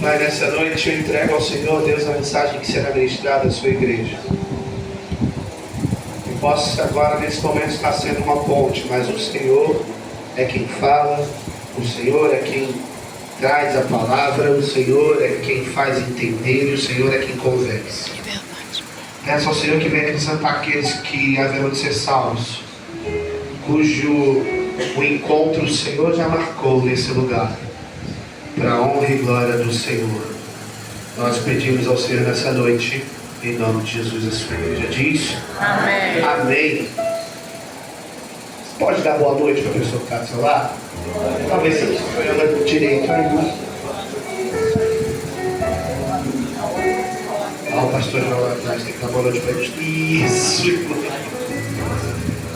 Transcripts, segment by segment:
Pai, nessa noite eu entrego ao Senhor, Deus, a mensagem que será ministrada à sua igreja. Eu posso agora, nesse momento, estar sendo uma ponte, mas o Senhor é quem fala, o Senhor é quem traz a palavra, o Senhor é quem faz entender, e o Senhor é quem convence. Peço ao Senhor que venha acrescentar aqueles que haverão de ser salvos, cujo o encontro o Senhor já marcou nesse lugar, para a honra e glória do Senhor. Nós pedimos ao Senhor nessa noite, em nome de Jesus, a sua igreja diz: amém. Amém. Pode dar boa noite para a pessoa que está do seu lado? Talvez você não esteja olhando direito aí. O pastor já lá atrás tem que dar boa noite para eles. Isso, irmão.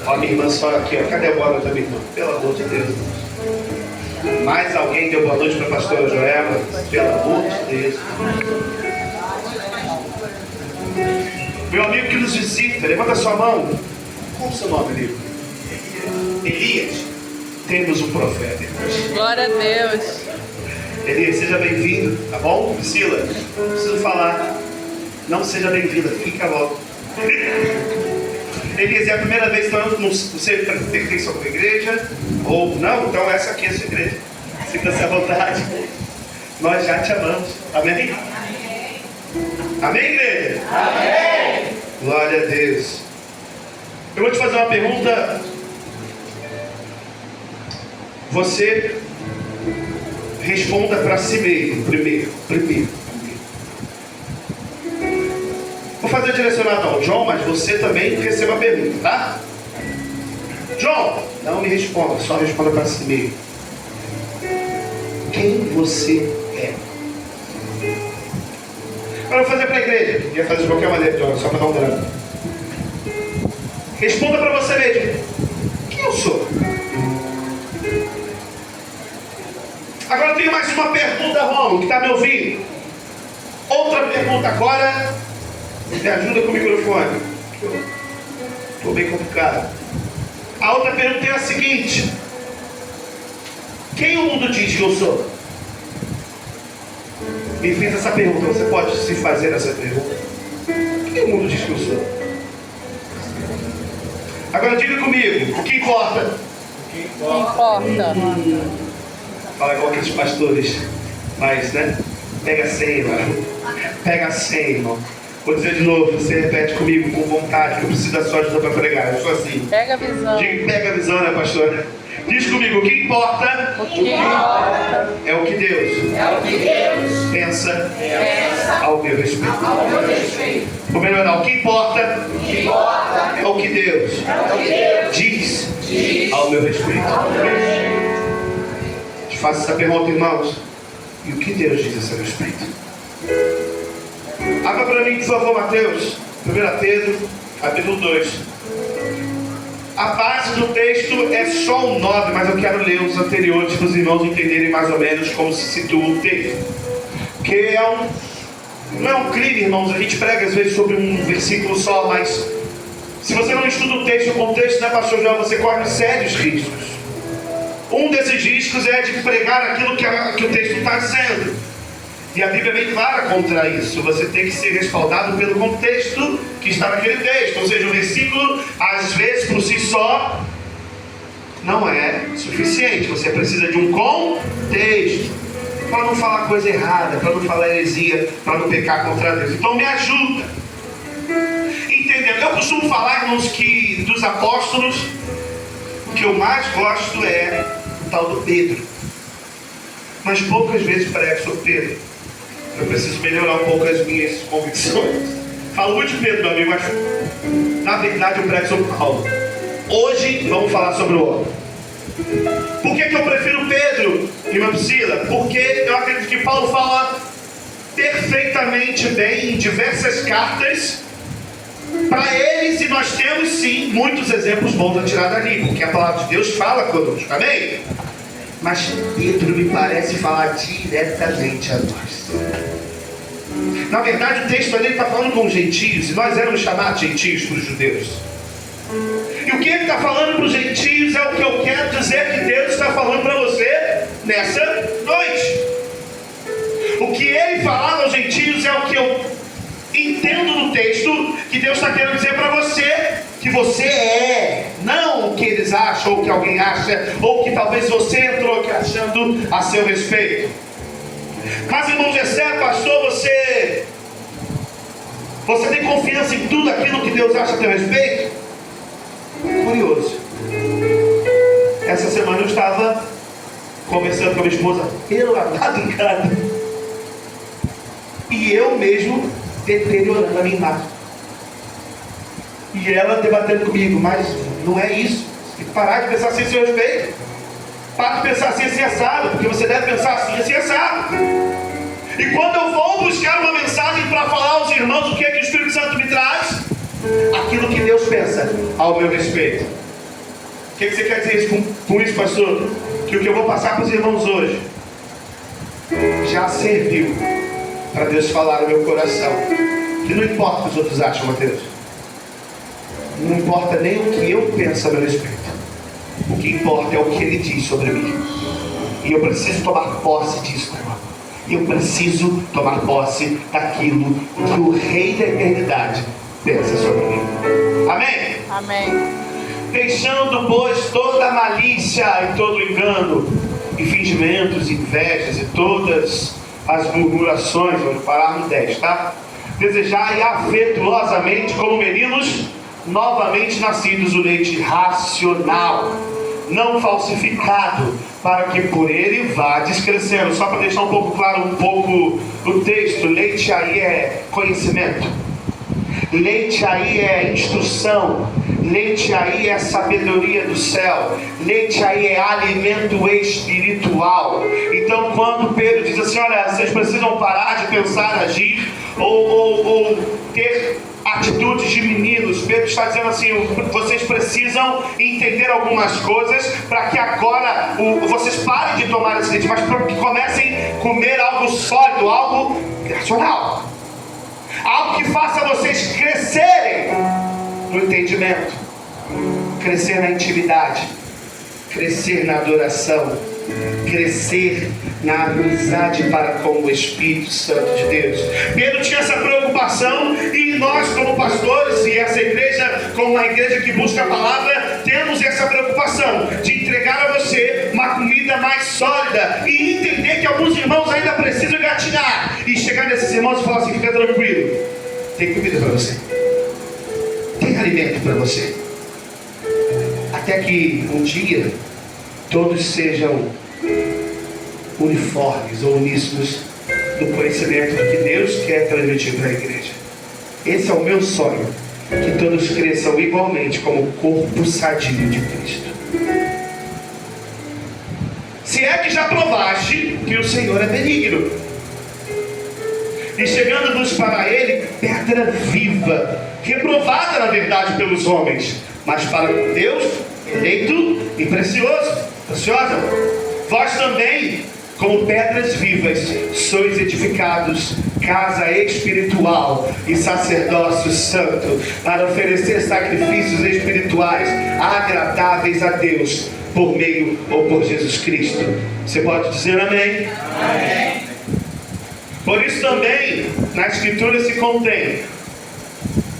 Ó, minha irmã só aqui, ó. Cadê a boa noite da minha irmã? Pelo amor de Deus. Mais alguém deu boa noite para a pastora Joelma? Pelo amor de Deus. Meu amigo que nos visita, levanta sua mão. Qual o seu nome, amigo? Elias. Temos um profeta. Glória a Deus. Elias, seja bem-vindo, tá bom? Priscila, não preciso falar. Não seja bem-vinda, fica logo. Elias, é a primeira vez que você pertence a uma igreja? Ou não? Então essa aqui é a sua igreja. Sinta-se à vontade. Nós já te amamos. Amém? Amém, igreja? Amém! Glória a Deus. Eu vou te fazer uma pergunta. Você responda para si mesmo primeiro. Vou fazer direcionado ao John, mas você também receba a pergunta, tá? John, não me responda, só responda para si mesmo. Quem você é? Agora eu vou fazer para a igreja. Ia fazer de qualquer maneira, John, só para dar um drama. Responda para você mesmo. Quem eu sou? Agora eu tenho mais uma pergunta, Romulo, que está me ouvindo. Outra pergunta agora. Me ajuda com o microfone. Estou bem complicado. A outra pergunta é a seguinte: quem o mundo diz que eu sou? Me fez essa pergunta. Você pode se fazer essa pergunta? Quem o mundo diz que eu sou? Agora diga comigo, o que importa? O que importa? Fala igual aqueles pastores, mas, né? Pega a senha, mano. Pega a senha, irmão. Vou dizer de novo, você repete comigo com vontade, que eu preciso da sua ajuda para pregar. Eu sou assim. Pega a visão. Diga, pega a visão, né, pastor? Diz comigo, o que importa? O que importa É o que Deus pensa ao meu respeito. Vou melhorar, o que importa é o que Deus diz ao meu respeito. Te faço essa pergunta, irmãos. E o que Deus diz a seu respeito? Abra para mim, por favor, Mateus, 1 Pedro, capítulo 2. A base do texto é só o 9, mas eu quero ler os anteriores para os irmãos entenderem mais ou menos como se situa o texto. Porque não é um crime, irmãos, a gente prega às vezes sobre um versículo só, mas se você não estuda o texto, o contexto, né, pastor João, você corre sérios riscos. Um desses riscos é de pregar aquilo que o texto está dizendo. E a Bíblia é bem clara contra isso. Você tem que ser respaldado pelo contexto que está naquele texto. Ou seja, o versículo, às vezes, por si só, não é suficiente. Você precisa de um contexto para não falar coisa errada, para não falar heresia, para não pecar contra Deus. Então me ajuda. Entendendo? Eu costumo falar, irmãos, que dos apóstolos, o que eu mais gosto é o tal do Pedro. Mas poucas vezes prego sobre Pedro. Eu preciso melhorar um pouco as minhas convicções. Falo muito de Pedro, meu amigo, mas na verdade eu prego sobre Paulo. Hoje vamos falar sobre o outro. Por que eu prefiro Pedro, irmã Priscila? Porque eu acredito que Paulo fala perfeitamente bem em diversas cartas para eles, e nós temos sim muitos exemplos bons a tirar dali, porque a palavra de Deus fala conosco, amém? Mas Pedro me parece falar diretamente a nós. Na verdade, o texto ali está falando com os gentios, e nós éramos chamados gentios para os judeus. E o que ele está falando para os gentios é o que eu quero dizer que Deus está falando para você nessa noite. O O que ele falava aos gentios é o que eu entendo no texto que Deus está querendo dizer para você, que você é, não o que eles acham, ou o que alguém acha, ou que talvez você entrou aqui achando a seu respeito. Mas, irmão Gessé, pastor, você tem confiança em tudo aquilo que Deus acha a teu respeito? Curioso. Essa semana eu estava conversando com a minha esposa pela madrugada, e eu mesmo deteriorando a minha imagem, e ela debatendo comigo, mas não é isso, você tem que parar de pensar assim a seu respeito, para de pensar assim assado, porque você deve pensar assim assado. E quando eu vou buscar uma mensagem para falar aos irmãos o que é que o Espírito Santo me traz, aquilo que Deus pensa ao meu respeito. O que você quer dizer com isso, pastor? Que o que eu vou passar para os irmãos hoje já serviu para Deus falar no meu coração, que não importa o que os outros acham, Mateus, não importa nem o que eu penso a meu respeito, o que importa é o que Ele diz sobre mim, e eu preciso tomar posse disso, irmão. Eu preciso tomar posse daquilo que o Rei da Eternidade pensa sobre mim. Amém? Amém. Deixando, pois, toda a malícia e todo o engano, e fingimentos, invejas e todas as murmurações, vamos parar no 10, tá? Desejai afetuosamente, como meninos novamente nascidos, o leite racional, não falsificado, para que por ele vades crescendo. Só para deixar um pouco claro o texto, leite aí é conhecimento, leite aí é instrução, leite aí é sabedoria do céu, leite aí é alimento espiritual. Então quando Pedro diz assim, olha, vocês precisam parar de pensar, agir ou ter atitudes de meninos, Pedro está dizendo assim, vocês precisam entender algumas coisas para que agora vocês parem de tomar esse leite, mas para que comecem a comer algo sólido, algo racional, algo que faça vocês crescerem no entendimento, crescer na intimidade, crescer na adoração, crescer na amizade para com o Espírito Santo de Deus. Pedro tinha essa preocupação, e nós como pastores e essa igreja, como uma igreja que busca a palavra, temos essa preocupação de entregar a você uma comida mais sólida e entender que alguns irmãos ainda precisam gatinhar e chegar nesses irmãos e falar assim, fica tranquilo, tem comida para você, tem alimento para você, até que um dia todos sejam uniformes ou uníssonos no conhecimento do que Deus quer transmitir para a igreja. Esse é o meu sonho, que todos cresçam igualmente como o corpo sadio de Cristo. Se é que já provaste que o Senhor é benigno, e chegando-nos para Ele, pedra viva, reprovada na verdade pelos homens, mas para Deus, eleito e preciosa. Vós também, como pedras vivas, sois edificados, casa espiritual e sacerdócio santo, para oferecer sacrifícios espirituais agradáveis a Deus, por meio ou por Jesus Cristo. Você pode dizer amém? Amém. Por isso também, na Escritura se contém,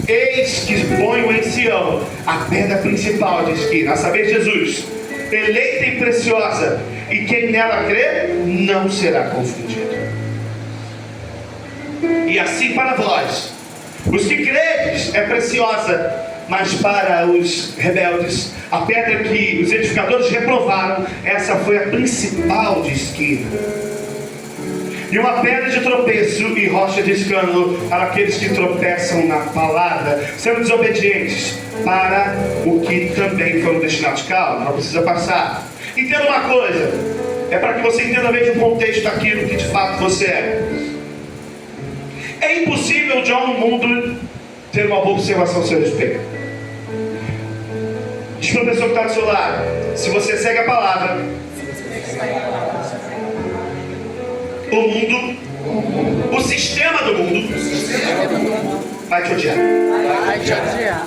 eis que ponho em Sião a pedra principal de esquina, a saber, Jesus, eleita e preciosa, e quem nela crê não será confundido. E assim para vós, os que credes, é preciosa, mas para os rebeldes, a pedra que os edificadores reprovaram, essa foi a principal de esquina, e uma pedra de tropeço e rocha de escândalo para aqueles que tropeçam na palavra, sendo desobedientes, para o que também foram destinados. Calma, não precisa passar. Entenda uma coisa, é para que você entenda bem o contexto daquilo que de fato você é. É impossível, John, no mundo ter uma boa observação a seu respeito. Diz para a pessoa que está do seu lado, se você segue a palavra, o mundo, o sistema do mundo vai te odiar. Vai te odiar.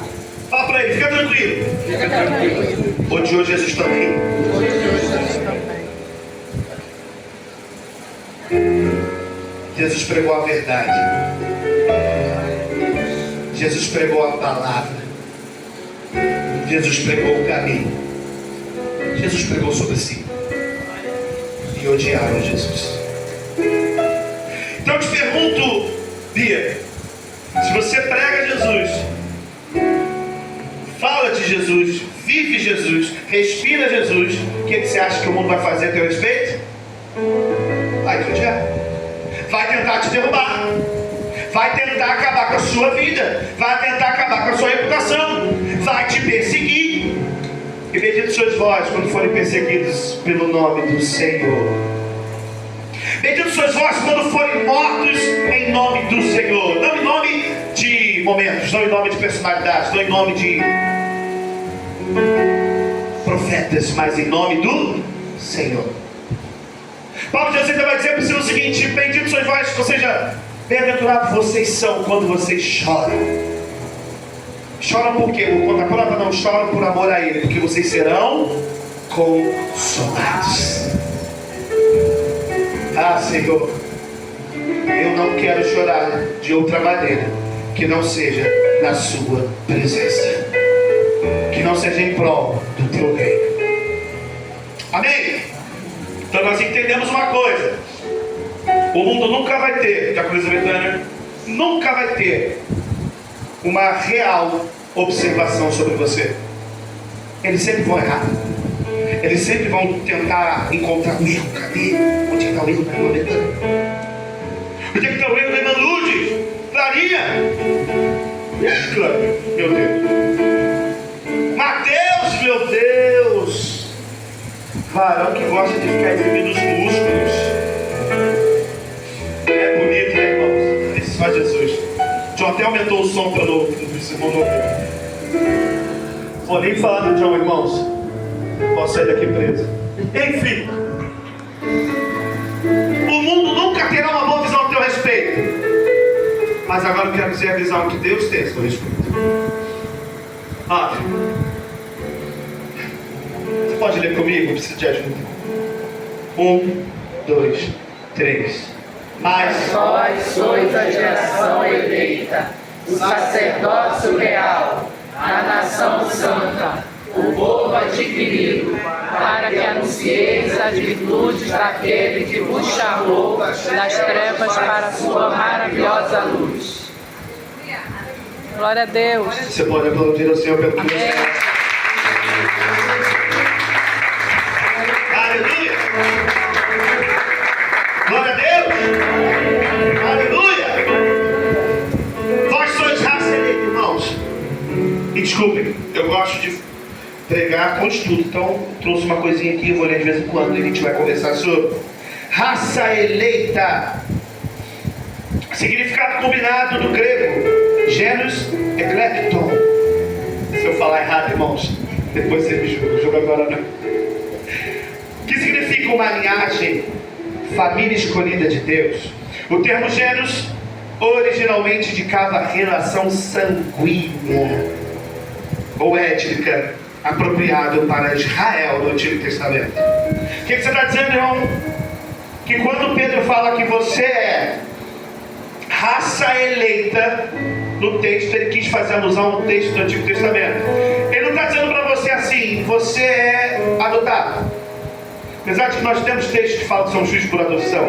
Fala para ele, fica tranquilo. Fica tranquilo. Odiou Jesus também. Odiou Jesus também. Jesus pregou a verdade. Jesus pregou a palavra. Jesus pregou o caminho. Jesus pregou sobre si. E odiaram Jesus. Então eu te pergunto, Bia, se você prega Jesus, fala de Jesus, vive Jesus, respira Jesus, o que você acha que o mundo vai fazer a teu respeito? Vai te odiar. Vai tentar te derrubar. Vai tentar acabar com a sua vida. Vai tentar acabar com a sua reputação. Vai te perseguir. E bendito sois vós quando forem perseguidos pelo nome do Senhor. Bendito sois vós quando forem mortos em nome do Senhor. Não em nome de momentos, não em nome de personalidades, não em nome de profetas, mas em nome do Senhor. Paulo de Jesus vai dizer para o seguinte: bendito sois vós, ou seja, bem-aventurados vocês são quando vocês choram. Choram por quê? Por conta própria? Não, choram por amor a Ele, porque vocês serão consolados. Ah, Senhor, eu não quero chorar de outra maneira que não seja na sua presença, que não seja em prol do teu reino. Amém? Então nós entendemos uma coisa: o mundo nunca vai ter, Diaconisa Betânia, nunca vai ter uma real observação sobre você. Eles sempre vão errar. Eles sempre vão tentar encontrar um erro. Cadê? Onde está o erro da irmã Betânia? Onde é que está o erro da irmã Lourdes? Clarinha? Clara, meu Deus. Mateus, meu Deus. Varão que gosta de ficar exibindo os músculos. É bonito, né, irmãos? Esse só Jesus. John até aumentou o som para o irmão não ouvir. Vou nem falar do John, irmãos. Posso sair daqui preso. Enfim, o mundo nunca terá uma boa visão a teu respeito. Mas agora eu quero dizer a visão que Deus tem a seu respeito. Você pode ler comigo? Eu preciso de ajuda. 1, 2, 3. Mas vós sois a geração eleita, o sacerdócio real, a nação santa, o povo adquirido, para que anuncieis as virtudes daquele que vos chamou das trevas para a sua maravilhosa luz. Glória a Deus. Você pode aplaudir ao Senhor pelo que você faz. Aleluia! Glória a Deus! Aleluia! Vós sois raça eleita, irmãos. E desculpem, eu gosto de pregar com estudo, então trouxe uma coisinha aqui, eu vou ler de vez em quando e a gente vai conversar sobre raça eleita. Significado combinado do grego genus eklekton. Se eu falar errado, irmãos, depois você me julga agora, não. Que significa uma linhagem, família escolhida de Deus. O termo genus originalmente indicava relação sanguínea ou étnica, apropriado para Israel no Antigo Testamento. O que você está dizendo, irmão? Que quando Pedro fala que você é raça eleita, no texto ele quis fazer alusão ao texto do Antigo Testamento. Ele não está dizendo para você assim: você é adotado. Apesar de que nós temos textos que falam que são juízes por adoção,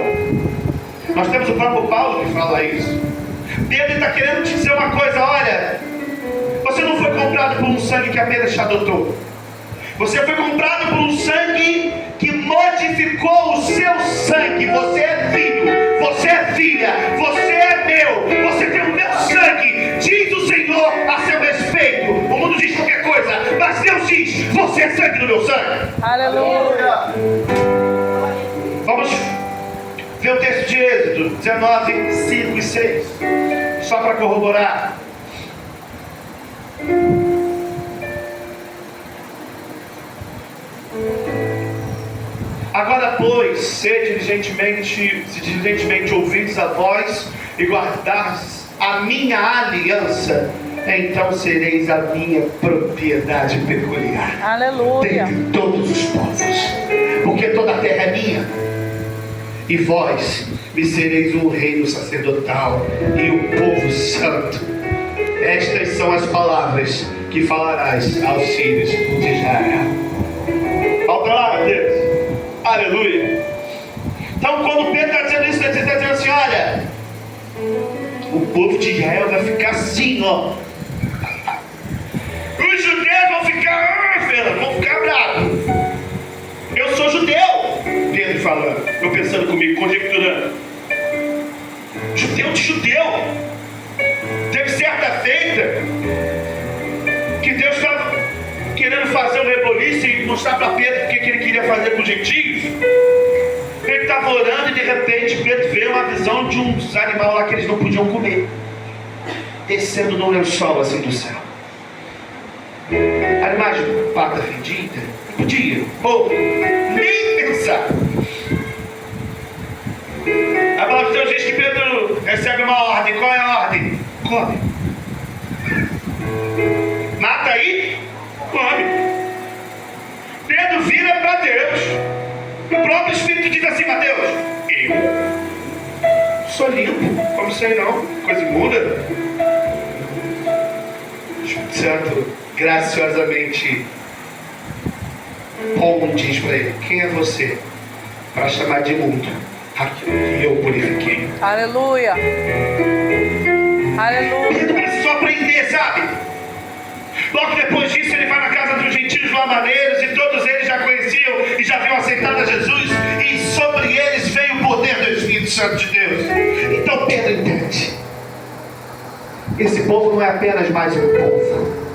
nós temos o próprio Paulo que fala isso. Pedro está querendo te dizer uma coisa: olha, você não foi comprado por um sangue que apenas te adotou. Você foi comprado por um sangue que modificou o seu sangue. Você é filho, você é filha, você é meu, você tem o meu sangue. Diz o Senhor a seu respeito. O mundo diz qualquer coisa, mas Deus diz: você é sangue do meu sangue. Aleluia. Vamos ver o texto de Êxodo 19, 5 e 6, só para corroborar. Agora, pois, se diligentemente ouvides a voz e guardares a minha aliança, então sereis a minha propriedade peculiar. Aleluia. Dentre todos os povos, porque toda a terra é minha. e vós me sereis um reino sacerdotal e um povo santo. Estas são as palavras que falarás aos filhos de Israel. Olha para lá, Deus. Aleluia. Então, quando Pedro está dizendo isso, ele está dizendo assim: olha, o povo de Israel vai ficar assim, ó. Os judeus vão ficar, vão ficar bravos. Eu sou judeu, Pedro falando. Eu pensando comigo, conjecturando. Judeu de judeu. Teve certa feita que Deus estava querendo fazer um reboliço e mostrar para Pedro o que ele queria fazer com os gentios. Ele estava orando e de repente Pedro vê uma visão de uns animais lá que eles não podiam comer, descendo num lençol assim do céu. Animais de pata fedida, podia, ou nem pensar. A palavra de Deus diz que Pedro recebe uma ordem. Qual é a ordem? Come. Mata aí, come. Pedro vira para Deus. O próprio Espírito diz assim: Mateus, eu sou limpo, como sei não, coisa imunda. O Espírito Santo graciosamente diz para ele: quem é você para chamar de imundo aquilo que eu purifiquei? Aleluia. Aleluia. Pedro precisou aprender, sabe? Logo depois disso, ele vai na casa dos gentios lamaneiros, e todos eles já conheciam e já haviam aceitado a Jesus, e sobre eles veio o poder do Espírito Santo de Deus. Então Pedro entende: esse povo não é apenas mais um povo.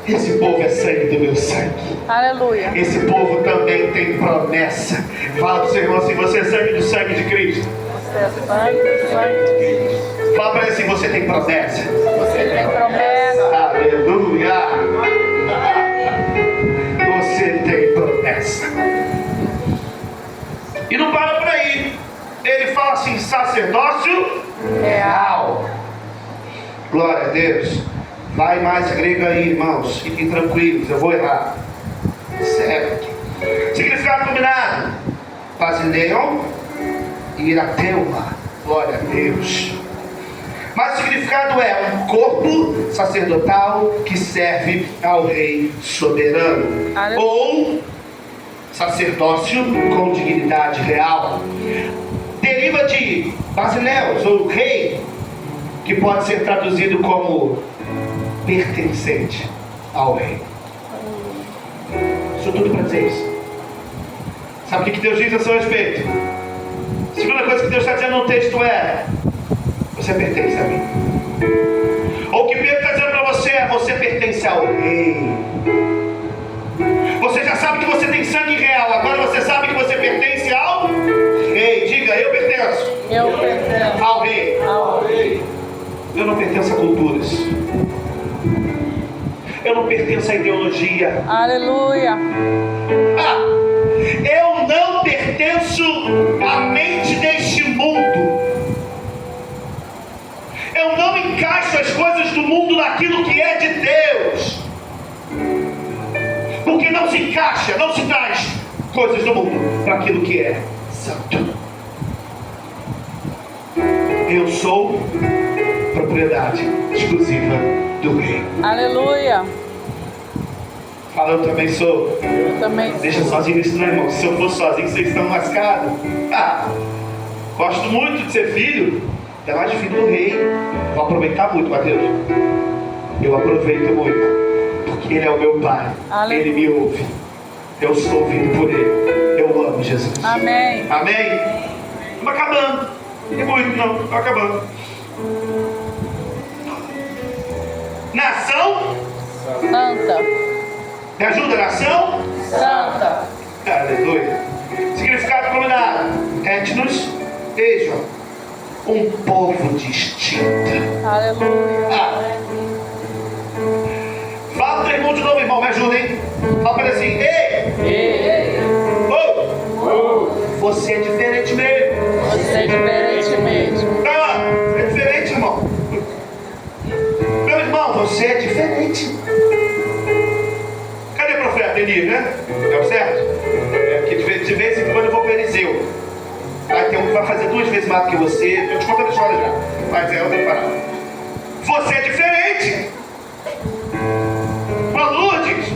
Esse povo é sangue do meu sangue. Aleluia. Esse povo também tem promessa. Fala para o seu irmão assim: você é sangue do sangue de Cristo. Você é sangue do sangue de Cristo. Fala para ele assim: você tem promessa. Você tem promessa. Aleluia. Você tem promessa. E não para por aí. Ele fala assim: sacerdócio real. Glória a Deus. Vai mais grego aí, irmãos. Fiquem tranquilos, eu vou errar. Certo. Significado combinado: Basileon e Irateuma. Glória a Deus. Mas o significado é um corpo sacerdotal que serve ao rei soberano. Aleluia. Ou sacerdócio com dignidade real. Deriva de basileus, ou rei, que pode ser traduzido como pertencente ao rei. Isso tudo para dizer isso. Sabe o que Deus diz a seu respeito? A segunda coisa que Deus está dizendo no texto é: você pertence a mim. Ou o que Pedro está dizendo para você é: você pertence ao rei. Você já sabe que você tem sangue real, agora você sabe que você pertence ao rei. Diga: eu pertenço. Eu pertenço ao rei. ao rei. Eu não pertenço a culturas. Eu não pertenço a ideologia. Aleluia. Eu não pertenço à mente deste mundo. Eu não encaixo as coisas do mundo naquilo que é de Deus. Porque não se encaixa, não se traz coisas do mundo para aquilo que é santo. Eu sou propriedade exclusiva do rei. Aleluia. Fala: eu também sou. Eu também Deixa sozinho isso, não, irmão. Se eu for sozinho, vocês estão lascados. Gosto muito de ser filho. Ainda mais de filho do rei. Vou aproveitar muito, Mateus. Eu aproveito muito, porque ele é o meu pai. Aleluia. Ele me ouve. Eu sou ouvido por ele. Eu amo Jesus. Amém. Amém? Estamos acabando. Não é muito, não. Estamos acabando. Nação Santa. Me ajuda, nação Santa. Aleluia. Significado combinado: etnos, Ejon, um povo distinto. Aleluia. Fala para o irmão de novo, irmão, me ajuda, hein? Fala para ele assim: ei, você é diferente mesmo. Você é diferente mesmo. Você é diferente, irmão. Meu irmão, você é diferente. Cadê o profeta Elias, né? É o certo? É que de vez em quando eu vou para Eliseu. Vai ter um vai fazer 2 vezes mais do que você. Estou te contando a história já, mas é outra parada. Você é diferente. Mas Lourdes,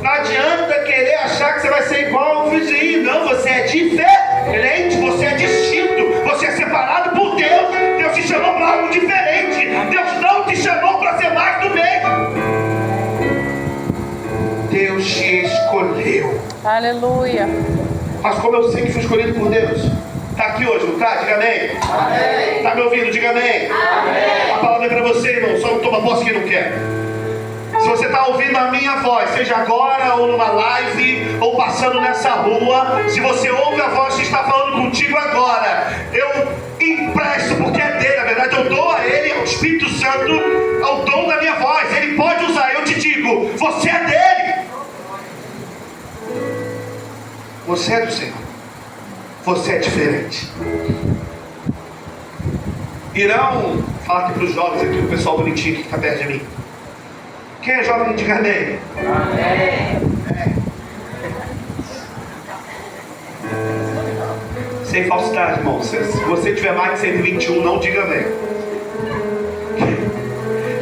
não adianta querer achar que você vai ser igual ao vizinho. Não, você é diferente, você é distinto, você é separado por Deus. Deus te chamou para algo diferente. Deus não te chamou para ser mais do mesmo. Deus te escolheu. Aleluia. Mas como eu sei que fui escolhido por Deus, está aqui hoje, não está? Diga amém. Amém. Está me ouvindo? Diga amém. Amém. A palavra é para você, irmão. Só não toma posse quem não quer. Se você está ouvindo a minha voz, seja agora ou numa live ou passando nessa rua, se você ouve a voz que está falando contigo agora, eu empresto, porque é dele, na verdade eu dou a ele, ao Espírito Santo, ao dom da minha voz. Ele pode usar, eu te digo, você é dele. Você é do Senhor. Você é diferente. Irão falar aqui para os jovens, aqui, o pessoal bonitinho que está perto de mim. Quem é jovem, diga amém. Amém. Sem falsidade, irmão. Se você tiver mais de 121, não diga amém.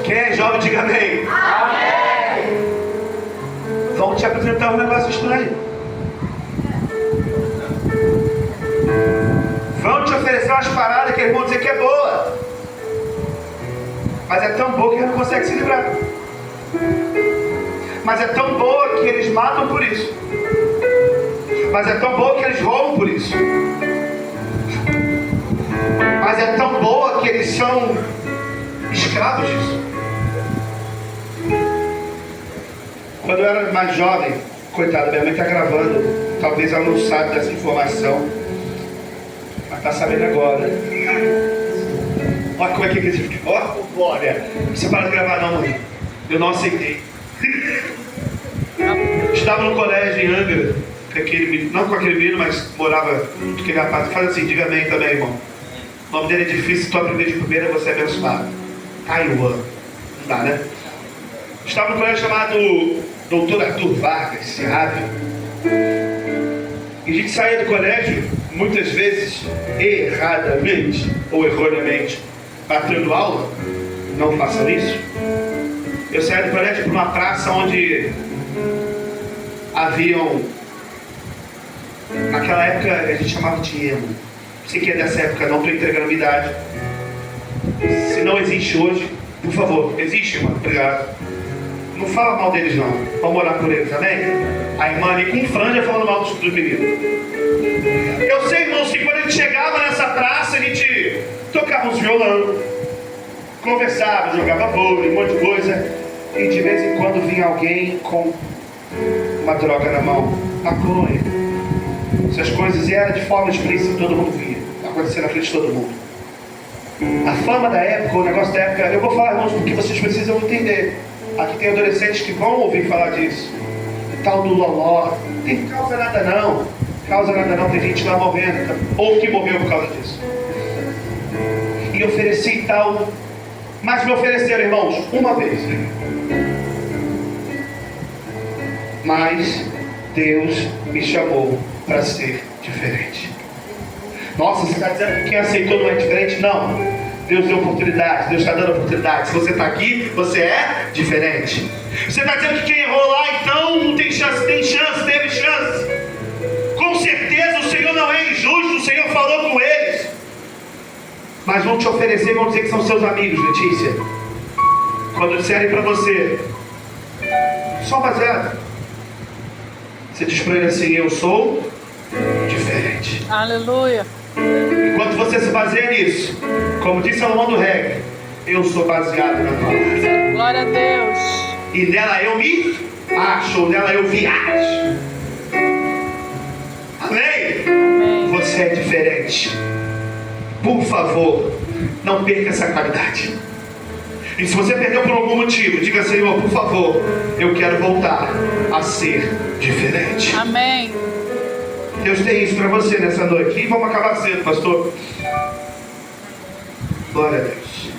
Quem é jovem, diga amém. Amém. Vão te apresentar um negócio estranho. Vão te oferecer umas paradas que eles vão dizer que é boa. Mas é tão boa que eles não conseguem se livrar. Mas é tão boa que eles matam por isso. Mas é tão boa que eles roubam por isso. Mas é tão boa que eles são escravos disso. Quando eu era mais jovem, coitada, minha mãe está gravando. Talvez ela não saiba dessa informação, mas está sabendo agora. Olha como é que ele fica. Ó, glória. Não precisa parar de gravar não, mãe. Eu não aceitei. Estava no colégio em Angra, com aquele menino, não com aquele menino, mas morava junto com aquele rapaz. Faz assim, diga amém também, irmão. O nome dele é difícil, se tu aprender de primeira, você é abençoado. Taiwan. Não dá, né? Estava no colégio chamado Dr. Arthur Vargas, Seab. E a gente saía do colégio, muitas vezes, erradamente ou erroneamente, batendo aula. Não façam isso. Eu saía do colégio para uma praça onde haviam, naquela época a gente chamava de emo. Não sei quem é dessa época, não estou entregando a minha idade. Se não existe hoje, por favor, existe, mano, obrigado. Não fala mal deles não, vamos orar por eles, amém? A irmã ali com franja falando mal dos meninos. Eu sei, irmãos, que quando a gente chegava nessa praça, a gente tocava uns violão, conversava, jogava vôlei, um monte de coisa. E de vez em quando vinha alguém com uma droga na mão, maconha, essas coisas, e era de forma explícita, todo mundo via, acontecia na frente de todo mundo. A fama da época, o negócio da época, eu vou falar, irmãos, porque vocês precisam entender. Aqui tem adolescentes que vão ouvir falar disso. Tal do loló, não tem causa nada não, tem gente lá morrendo, ou que morreu por causa disso. E ofereci e tal, mas me ofereceram, irmãos, uma vez. Mas Deus me chamou para ser diferente. Nossa, você está dizendo que quem aceitou não é diferente? Não. Deus deu oportunidade, Deus está dando oportunidade. Se você está aqui, você é diferente. Você está dizendo que quem errou lá, então não tem chance, teve chance. Com certeza o Senhor não é injusto, o Senhor falou com eles. Mas vão te oferecer, vão dizer que são seus amigos, Letícia. Quando disserem para você, só baseado, você diz para ele assim, eu sou diferente. Aleluia. Enquanto você se baseia nisso, como disse Salomão do Reggae, eu sou baseado na palavra. Glória a Deus. E nela eu me acho, nela eu viajo. Amém? Amém. Você é diferente. Por favor, não perca essa qualidade. E se você perdeu por algum motivo, diga, Senhor, por favor, eu quero voltar a ser diferente. Amém. Deus tem isso para você nessa noite. E vamos acabar cedo, pastor. Glória a Deus.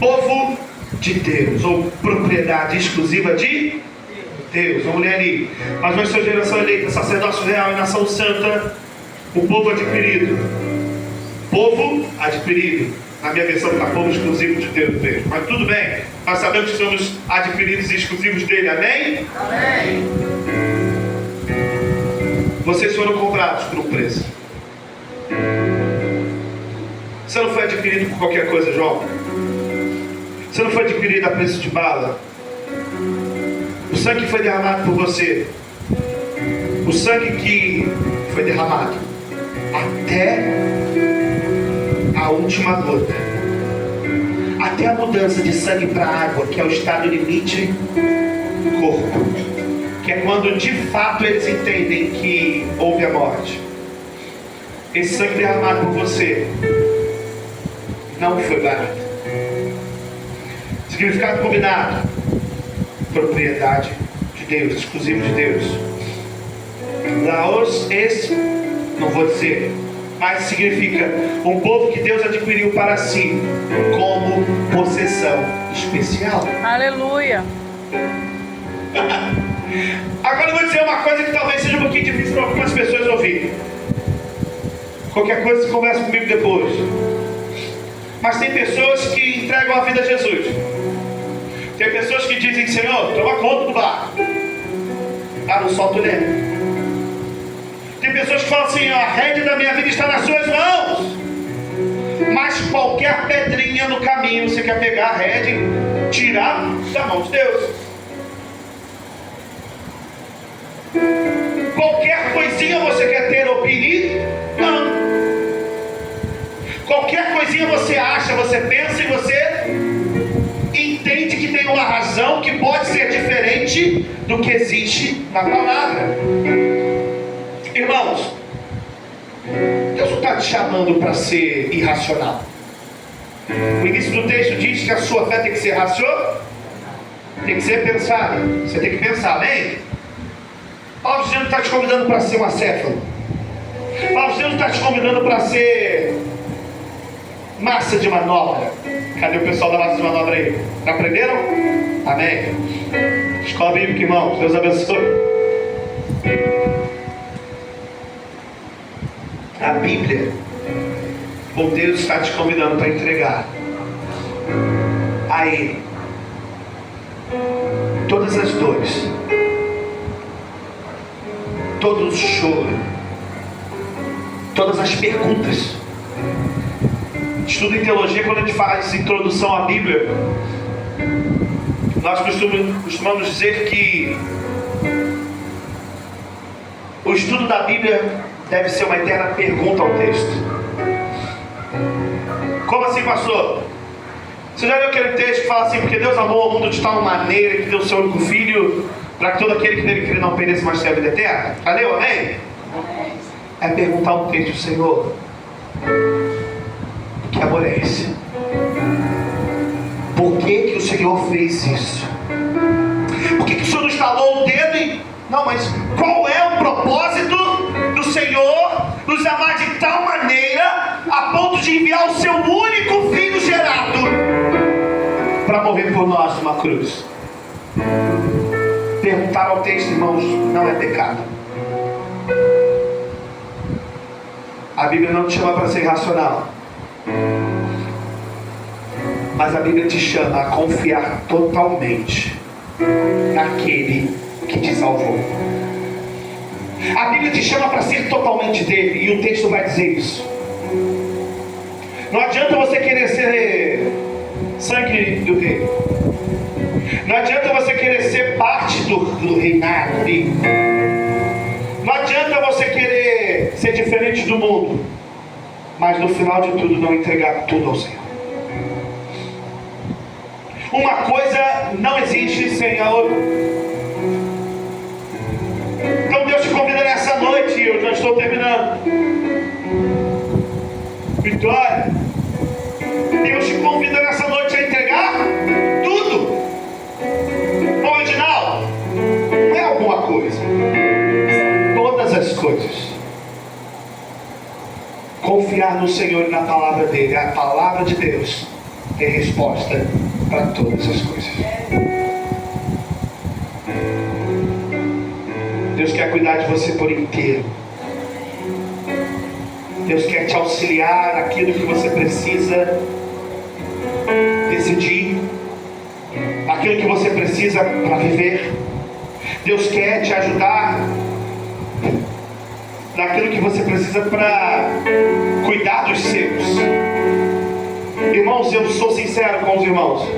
Povo de Deus, ou propriedade exclusiva de Deus, vamos ler ali. Mas nós somos geração eleita, sacerdócio real e nação santa, o povo adquirido. Povo adquirido. Na minha versão está povo exclusivo de Deus mesmo. Mas tudo bem, nós sabemos que somos adquiridos e exclusivos dele, amém? Amém. Vocês foram comprados por um preço. Você não foi adquirido por qualquer coisa, João. Você não foi adquirido a preço de bala. O sangue foi derramado por você. O sangue que foi derramado até a última gota, até a mudança de sangue para água, que é o estado limite do corpo, que é quando de fato eles entendem que houve a morte. Esse sangue derramado por você não foi barato. Significado combinado: propriedade de Deus, exclusivo de Deus. Laos, esse, não vou dizer, mas significa um povo que Deus adquiriu para si como possessão especial. Aleluia. Agora eu vou dizer uma coisa que talvez seja um pouquinho difícil para algumas pessoas ouvirem. Qualquer coisa você conversa comigo depois. Mas tem pessoas que entregam a vida a Jesus. Tem pessoas que dizem: Senhor, toma conta do barco. Não solta o leme. Tem pessoas que falam assim: a rédea da minha vida está nas suas mãos. Mas qualquer pedrinha no caminho você quer pegar a rédea e tirar da mão de Deus. Qualquer coisinha você quer ter opinião. Qualquer coisinha você acha, você pensa e você entende que tem uma razão que pode ser diferente do que existe na palavra. Irmãos, Deus não está te chamando para ser irracional. O início do texto diz que a sua fé tem que ser racional, tem que ser pensada. Você tem que pensar, amém? Paulo não está te convidando para ser um acéfalo. Paulo não está te convidando para ser massa de manobra. Cadê o pessoal da massa de manobra aí? Já aprenderam? Amém? Escola bíblica, irmãos. Deus abençoe. A Bíblia, ou Deus está te convidando para entregar a Ele todas as dores, todo o choro, todas as perguntas. Estudo em teologia, quando a gente faz introdução à Bíblia, nós costumamos dizer que o estudo da Bíblia deve ser uma eterna pergunta ao texto. Como assim, pastor? Você já viu aquele texto que fala assim: porque Deus amou o mundo de tal maneira que deu o seu único filho, para que todo aquele que nele crê não pereça, mas tenha a vida eterna? Já leu, amém? É perguntar um texto: Senhor, que amor é esse? Por que o Senhor fez isso? Por que o Senhor não estalou o dedo e... Não, mas qual é o propósito do Senhor nos amar de tal maneira a ponto de enviar o seu único filho gerado para morrer por nós numa cruz? Perguntar ao texto, irmãos, não é pecado. A Bíblia não te chama para ser racional, mas a Bíblia te chama a confiar totalmente naquele que te salvou. A Bíblia te chama para ser totalmente dele, e o texto vai dizer isso. Não adianta você querer ser sangue do rei. Não adianta você querer ser parte do reinado ali. Não adianta você querer ser diferente do mundo, mas no final de tudo não entregar tudo ao Senhor. Uma coisa não existe sem a outra. Então Deus te convida nessa noite, e eu já estou terminando. Vitória, Deus te convida nessa noite a entregar tudo. Não, Edinaldo, não é alguma coisa, todas as coisas. Confiar no Senhor e na palavra dele. A palavra de Deus tem resposta para todas as coisas. Deus quer cuidar de você por inteiro. Deus quer te auxiliar naquilo que você precisa decidir, aquilo que você precisa para viver. Deus quer te ajudar naquilo que você precisa para cuidar dos seus. Irmãos, eu sou sincero com os irmãos.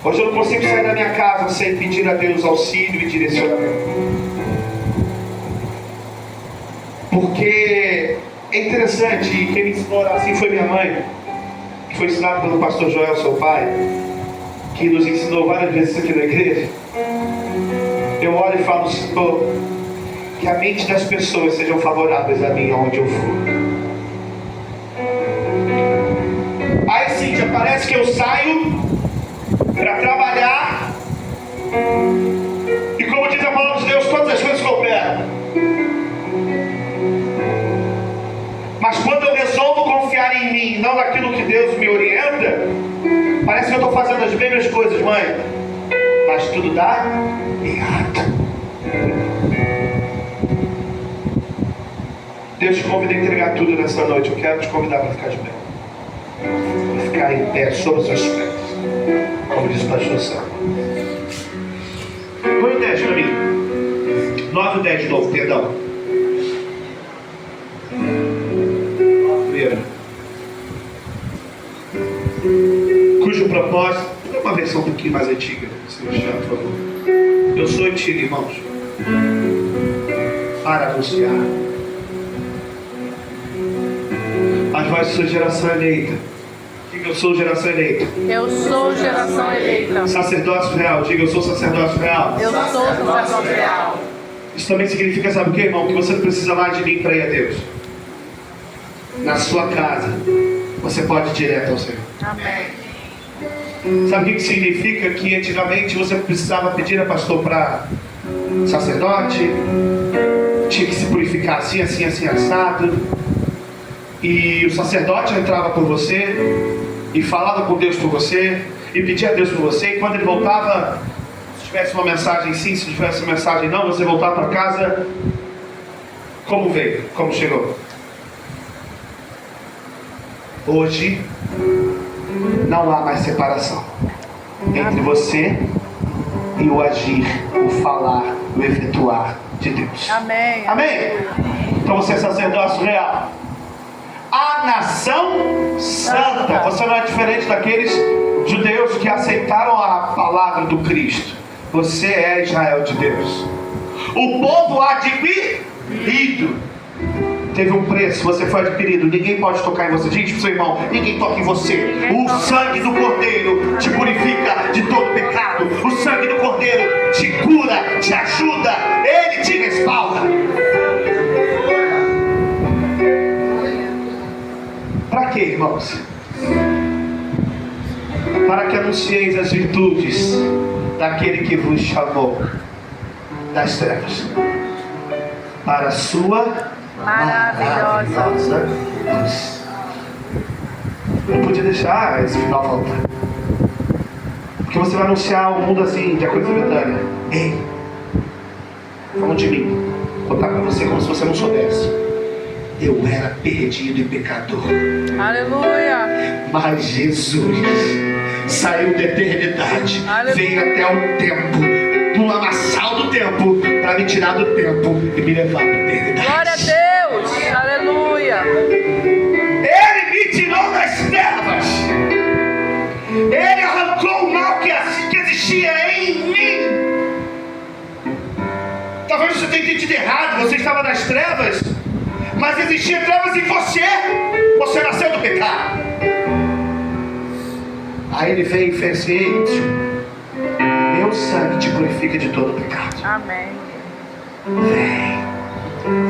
Hoje eu não consigo sair da minha casa sem pedir a Deus auxílio e direcionamento. Porque é interessante, e quem me ensinou a orar assim foi minha mãe, que foi ensinado pelo pastor Joel, seu pai, que nos ensinou várias vezes aqui na igreja. Eu oro e falo, Senhor, que a mente das pessoas sejam favoráveis a mim onde eu for. Aí Cíntia, parece que eu saio para trabalhar e, como diz a palavra de Deus, todas as coisas cooperam. Mas quando eu resolvo confiar em mim, não naquilo que Deus me orienta, parece que eu estou fazendo as mesmas coisas, mãe, mas tudo dá errado. Deus te convida a entregar tudo nessa noite. Eu quero te convidar para ficar de pé, para ficar em pé sobre os seus pés, como diz o pastor Sam. Põe o 10 para mim. 9 e 10 de novo, perdão. Primeiro. Cujo propósito é uma versão um pouquinho mais antiga, se não achar, por favor. Eu sou antigo, irmãos, para anunciar as vozes da sua geração eleita. Diga, eu sou geração eleita. Eu sou geração eleita. Sacerdócio real. Diga, eu sou sacerdócio real. Eu sou sacerdócio real. Isso também significa, sabe o que, irmão? Que você não precisa mais de mim para ir a Deus. Na sua casa, você pode ir direto ao Senhor. Amém. Sabe o que significa? Que antigamente você precisava pedir a pastor para sacerdote, tinha que se purificar assim, assim, assim, assado, e o sacerdote entrava por você e falava com Deus por você e pedia a Deus por você, e quando ele voltava, se tivesse uma mensagem sim, se tivesse uma mensagem não, você voltava para casa como veio, como chegou. Hoje não há mais separação entre você e o agir, o falar, o efetuar de Deus. Amém. Amém? Então você é sacerdócio real. A nação santa. Você não é diferente daqueles judeus que aceitaram a palavra do Cristo. Você é Israel de Deus. O povo adquirido. Teve um preço, você foi adquirido. Ninguém pode tocar em você. Diz para o seu irmão, ninguém toca em você. O sangue do Cordeiro te purifica de todo pecado. O sangue do Cordeiro te cura, te ajuda. Ele te respalda. Para quê, irmãos? Para que anuncieis as virtudes daquele que vos chamou das trevas para a sua maravilhosa luz. Não podia deixar esse final faltar, porque você vai anunciar ao mundo assim, de coisa Betânia. Ei, falando de mim, vou contar para você como se você não soubesse. Eu era perdido e pecador. Aleluia. Mas Jesus saiu da eternidade, Aleluia. veio até o tempo, no lamaçal do tempo, para me tirar do tempo e me levar para a eternidade. Glória a Deus. Aleluia. Ele me tirou das trevas. Ele arrancou o mal que existia em mim. Talvez você tenha entendido errado. Você estava nas trevas, mas existia trevas em você. Você nasceu do pecado. Aí ele veio e fez assim: meu sangue te purifica de todo pecado. Amém.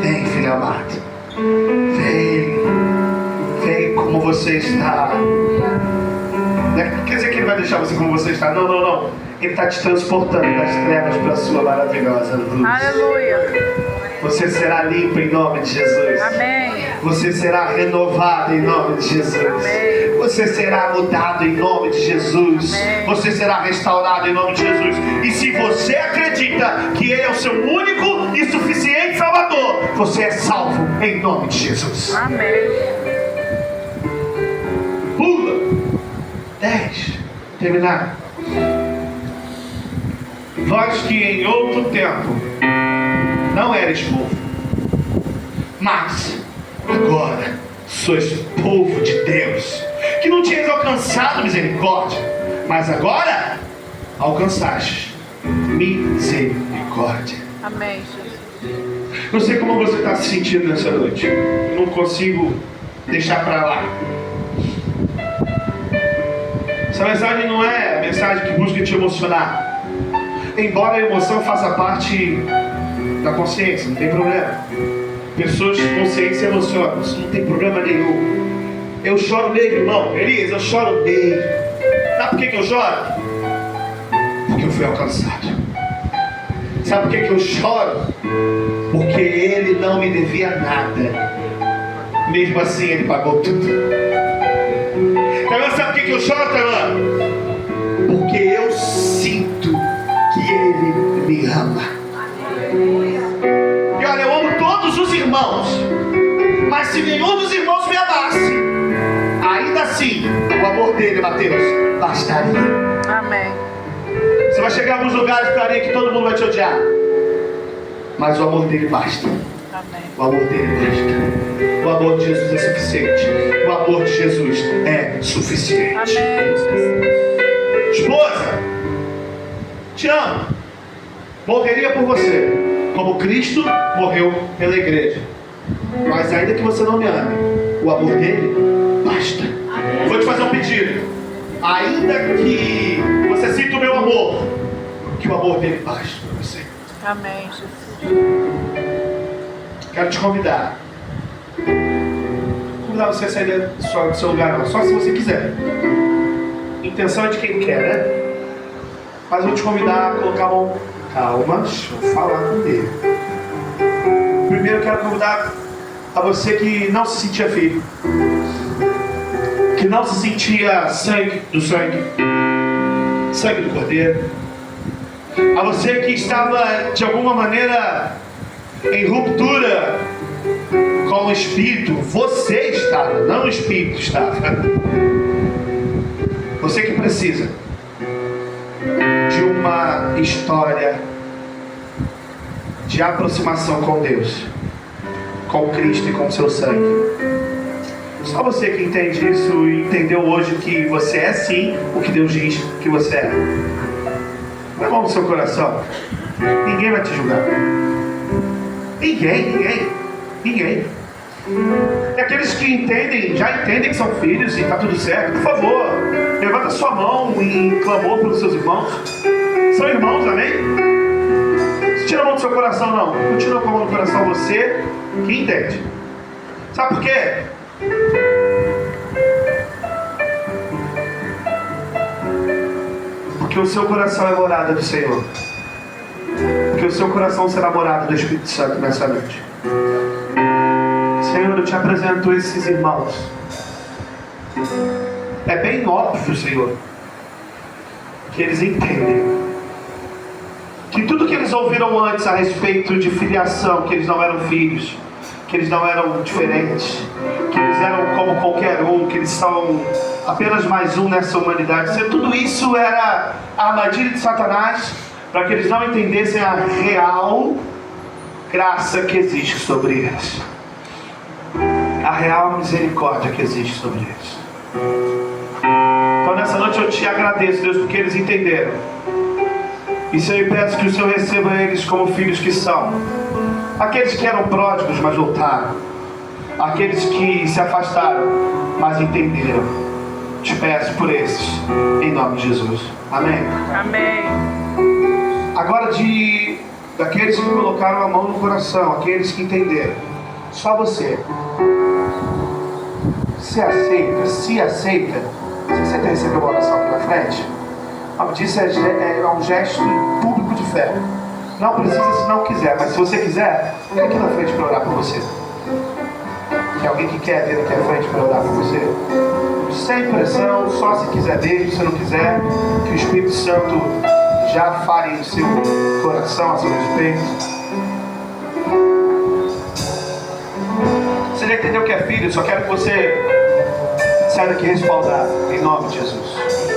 Vem, filho amado. Vem como você está. Não quer dizer que ele vai deixar você como você está. Não. Ele está te transportando das trevas para a sua maravilhosa luz. Aleluia. Você será limpo em nome de Jesus. Amém. Você será renovado em nome de Jesus. Amém. Você será mudado em nome de Jesus. Amém. Você será restaurado em nome de Jesus. E se você acredita que Ele é o seu único e suficiente Salvador, você é salvo em nome de Jesus. Amém. Pula. 10. Terminar. Vós que em outro tempo não eres povo, mas agora sois povo de Deus, que não tinhas alcançado misericórdia, mas agora alcançaste misericórdia. Amém, Jesus. Não sei como você está se sentindo nessa noite. Não consigo deixar para lá. Essa mensagem não é a mensagem que busca te emocionar. Embora a emoção faça parte da consciência, não tem problema. Pessoas de consciência se emocionam, isso não tem problema nenhum. Eu choro mesmo, irmão. Elias, eu choro mesmo. Sabe por que eu choro? Porque eu fui alcançado. Sabe por que eu choro? Porque Ele não me devia nada. Mesmo assim, Ele pagou tudo. Então, sabe por que eu choro, Tailã? Porque eu sinto que Ele me ama. E olha, eu amo todos os irmãos, mas se nenhum dos irmãos me amasse, ainda assim, o amor dele, Mateus, bastaria. Amém. Você vai chegar a alguns lugares por aí que todo mundo vai te odiar, mas o amor dele basta. Amém. O amor dele basta. O amor de Jesus é suficiente. O amor de Jesus é suficiente. Amém, Jesus. Esposa, te amo. Morreria por você, como Cristo morreu pela igreja. Mas ainda que você não me ame, o amor dele basta. Eu vou te fazer um pedido. Ainda que você sinta o meu amor, que o amor dele basta para você. Amém, Jesus. Quero te convidar. Não convidar você a sair do seu lugar, não. Só se você quiser. Intenção é de quem quer, né? Mas eu vou te convidar a colocar a mão. Calma, deixa eu falar comigo. Primeiro eu quero convidar a você que não se sentia filho, que não se sentia sangue do Cordeiro, a você que estava de alguma maneira em ruptura com o Espírito. Você estava, não o Espírito estava. Você que precisa de uma história de aproximação com Deus, com Cristo e com o seu sangue. Só você que entende isso e entendeu hoje que você é sim o que Deus diz que você é. Põe a mão no seu coração. Ninguém vai te julgar. Ninguém. E aqueles que entendem, já entendem que são filhos e está tudo certo, por favor, levanta sua mão em clamor pelos seus irmãos. São irmãos, amém? Se tira a mão do seu coração, não. Continua com a mão no coração, você que entende. Sabe por quê? Porque o seu coração é morada do Senhor. Porque o seu coração será morada do Espírito Santo nessa noite. Senhor, eu te apresento esses irmãos. É bem óbvio, Senhor, que eles entendem que tudo que eles ouviram antes a respeito de filiação, que eles não eram filhos, que eles não eram diferentes, que eles eram como qualquer um, que eles são apenas mais um nessa humanidade. Senhor, tudo isso era a armadilha de Satanás para que eles não entendessem a real graça que existe sobre eles, a real misericórdia que existe sobre eles. Então nessa noite eu te agradeço, Deus, porque eles entenderam. E Senhor, eu peço que o Senhor receba eles como filhos que são. Aqueles que eram pródigos, mas voltaram. Aqueles que se afastaram, mas entenderam. Te peço por esses, em nome de Jesus. Amém? Amém. Agora daqueles que colocaram a mão no coração, aqueles que entenderam. Só você. Se aceita. Se você recebeu uma oração aqui na frente, o nome disso é um gesto público de fé. Não precisa se não quiser, mas se você quiser, vem aqui na frente para orar por você. Tem alguém que quer vir aqui à frente para orar por você? Sem pressão, só se quiser mesmo, se não quiser, que o Espírito Santo já fale no seu coração a seu respeito. Você já entendeu que é filho? Só quero que você saia daqui respaldado, em nome de Jesus.